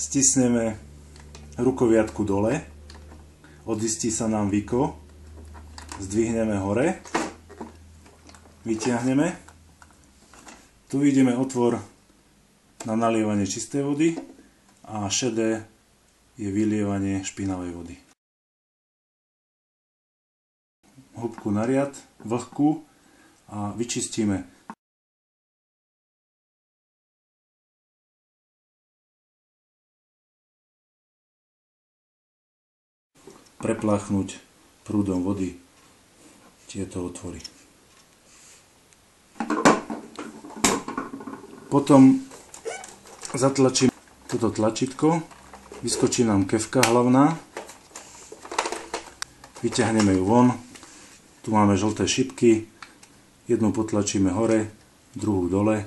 Stisneme rukoviatku dole, odistí sa nám viko, zdvihneme hore, vyťahneme. Tu vidíme otvor na nalievanie čistej vody a šedé je vylievanie špinavej vody. Húbku na riad, vlhkú a vyčistíme. Prepláchnuť prúdom vody tieto otvory. Potom zatlačím toto tlačítko, vyskočí nám kefka hlavná, vyťahneme ju von, tu máme žlté šipky, jednu potlačíme hore, druhú dole.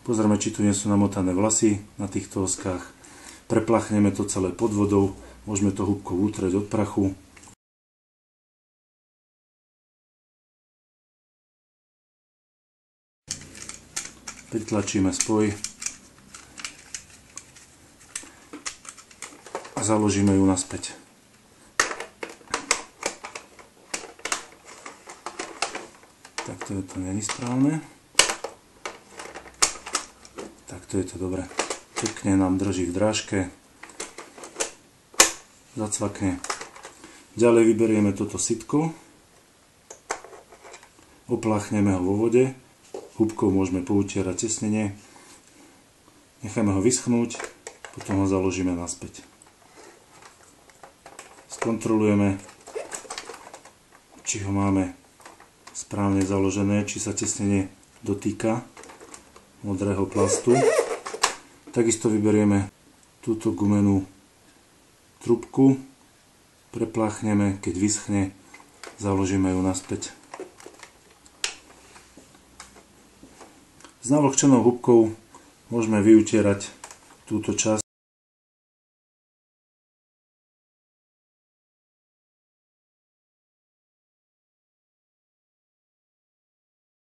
Pozrieme, či tu nie sú namotané vlasy na týchto oskách. Prepláchneme to celé pod vodou, môžeme to húbkou útrieť od prachu. Pritlačíme spoj a založíme ju naspäť. Takto je to není správne. Takto je to dobre. Pekne nám drží v drážke. Zacvakne. Ďalej vyberieme toto sitko. Opláchneme ho vo vode. Húbkou môžeme poutierať tesnenie. Necháme ho vyschnúť. Potom ho založíme naspäť. Skontrolujeme, či ho máme správne založené, či sa tesnenie dotýka modrého plastu. Takisto vyberieme túto gumenú trubku, prepláchneme, keď vyschne, založíme ju naspäť. S navlhčenou húbkou môžeme vyutierať túto časť